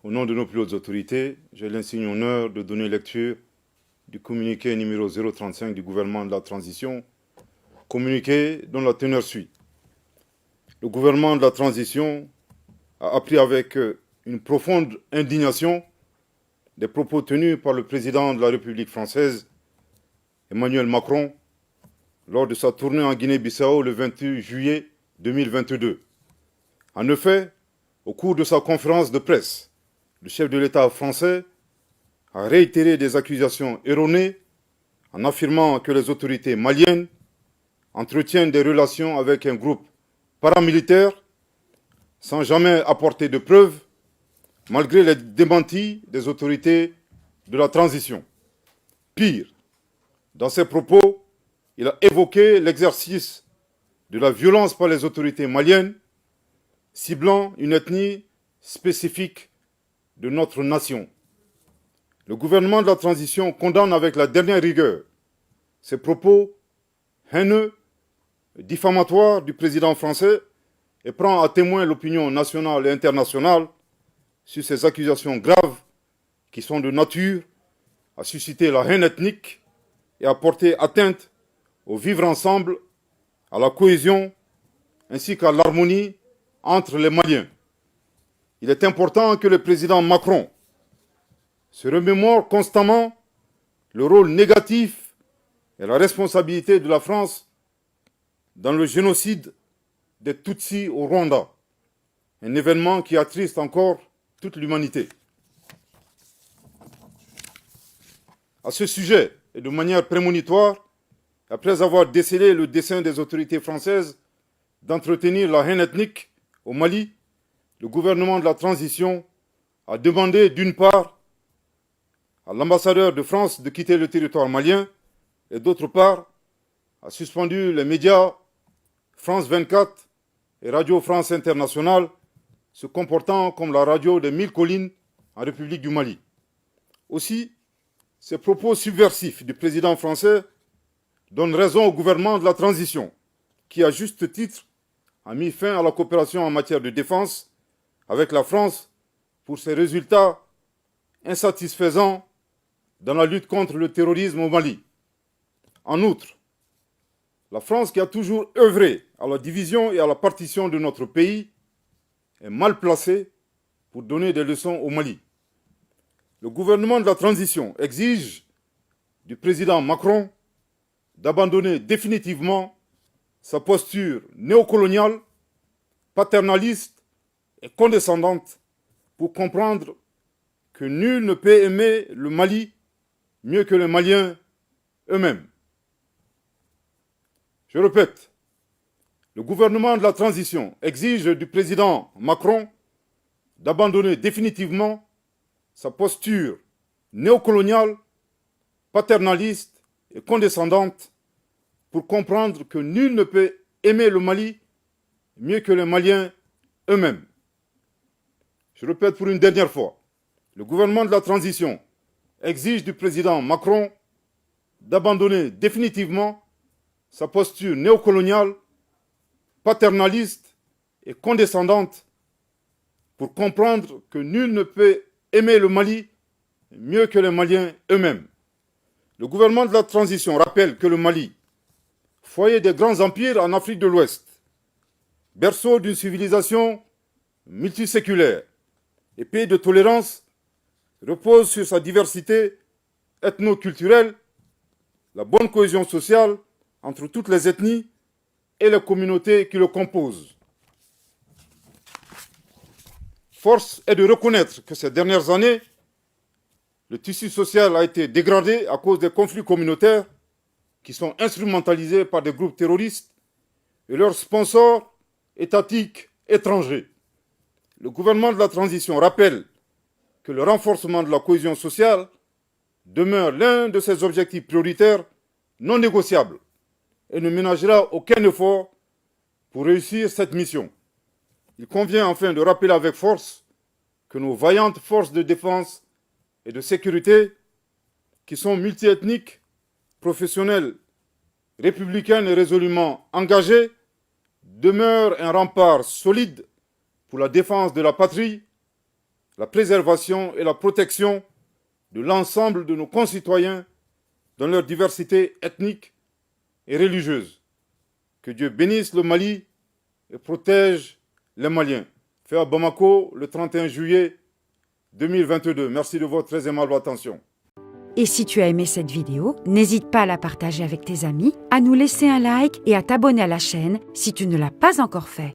Au nom de nos plus hautes autorités, j'ai l'insigne honneur de donner lecture du communiqué numéro 035 du gouvernement de la transition, communiqué dont la teneur suit. Le gouvernement de la transition a appris avec une profonde indignation des propos tenus par le président de la République française, Emmanuel Macron, lors de sa tournée en Guinée-Bissau le 28 juillet 2022. En effet, au cours de sa conférence de presse, le chef de l'État français a réitéré des accusations erronées en affirmant que les autorités maliennes entretiennent des relations avec un groupe paramilitaire sans jamais apporter de preuves, malgré les démentis des autorités de la transition. Pire, dans ses propos, il a évoqué l'exercice de la violence par les autorités maliennes, ciblant une ethnie spécifique de notre nation. Le gouvernement de la transition condamne avec la dernière rigueur ces propos haineux, diffamatoires du président français et prend à témoin l'opinion nationale et internationale sur ces accusations graves qui sont de nature à susciter la haine ethnique et à porter atteinte au vivre ensemble, à la cohésion ainsi qu'à l'harmonie entre les Maliens. Il est important que le président Macron se remémore constamment le rôle négatif et la responsabilité de la France dans le génocide des Tutsis au Rwanda, un événement qui attriste encore toute l'humanité. À ce sujet, et de manière prémonitoire, après avoir décelé le dessein des autorités françaises d'entretenir la haine ethnique au Mali, le gouvernement de la transition a demandé d'une part à l'ambassadeur de France de quitter le territoire malien et d'autre part a suspendu les médias France 24 et Radio France Internationale se comportant comme la radio des 1000 collines en République du Mali. Aussi, ces propos subversifs du président français donnent raison au gouvernement de la transition qui, à juste titre, a mis fin à la coopération en matière de défense avec la France pour ses résultats insatisfaisants dans la lutte contre le terrorisme au Mali. En outre, la France, qui a toujours œuvré à la division et à la partition de notre pays, est mal placée pour donner des leçons au Mali. Le gouvernement de la transition exige du président Macron d'abandonner définitivement sa posture néocoloniale, paternaliste et condescendante pour comprendre que nul ne peut aimer le Mali mieux que les Maliens eux-mêmes. Je répète, le gouvernement de la transition exige du président Macron d'abandonner définitivement sa posture néocoloniale, paternaliste et condescendante pour comprendre que nul ne peut aimer le Mali mieux que les Maliens eux-mêmes. Je répète pour une dernière fois, le gouvernement de la transition exige du président Macron d'abandonner définitivement sa posture néocoloniale, paternaliste et condescendante pour comprendre que nul ne peut aimer le Mali mieux que les Maliens eux-mêmes. Le gouvernement de la transition rappelle que le Mali, foyer des grands empires en Afrique de l'Ouest, berceau d'une civilisation multiséculaire et pays de tolérance, repose sur sa diversité ethno-culturelle, la bonne cohésion sociale entre toutes les ethnies et les communautés qui le composent. Force est de reconnaître que ces dernières années, le tissu social a été dégradé à cause des conflits communautaires qui sont instrumentalisés par des groupes terroristes et leurs sponsors étatiques étrangers. Le gouvernement de la transition rappelle que le renforcement de la cohésion sociale demeure l'un de ses objectifs prioritaires non négociables et ne ménagera aucun effort pour réussir cette mission. Il convient enfin de rappeler avec force que nos vaillantes forces de défense et de sécurité, qui sont multiethniques, professionnelles, républicaines et résolument engagées, demeurent un rempart solide pour la défense de la patrie la préservation et la protection de l'ensemble de nos concitoyens dans leur diversité ethnique et religieuse. Que Dieu bénisse le Mali et protège les Maliens. Fait à Bamako le 31 juillet 2022. Merci de votre très aimable attention. Et si tu as aimé cette vidéo, n'hésite pas à la partager avec tes amis, à nous laisser un like et à t'abonner à la chaîne si tu ne l'as pas encore fait.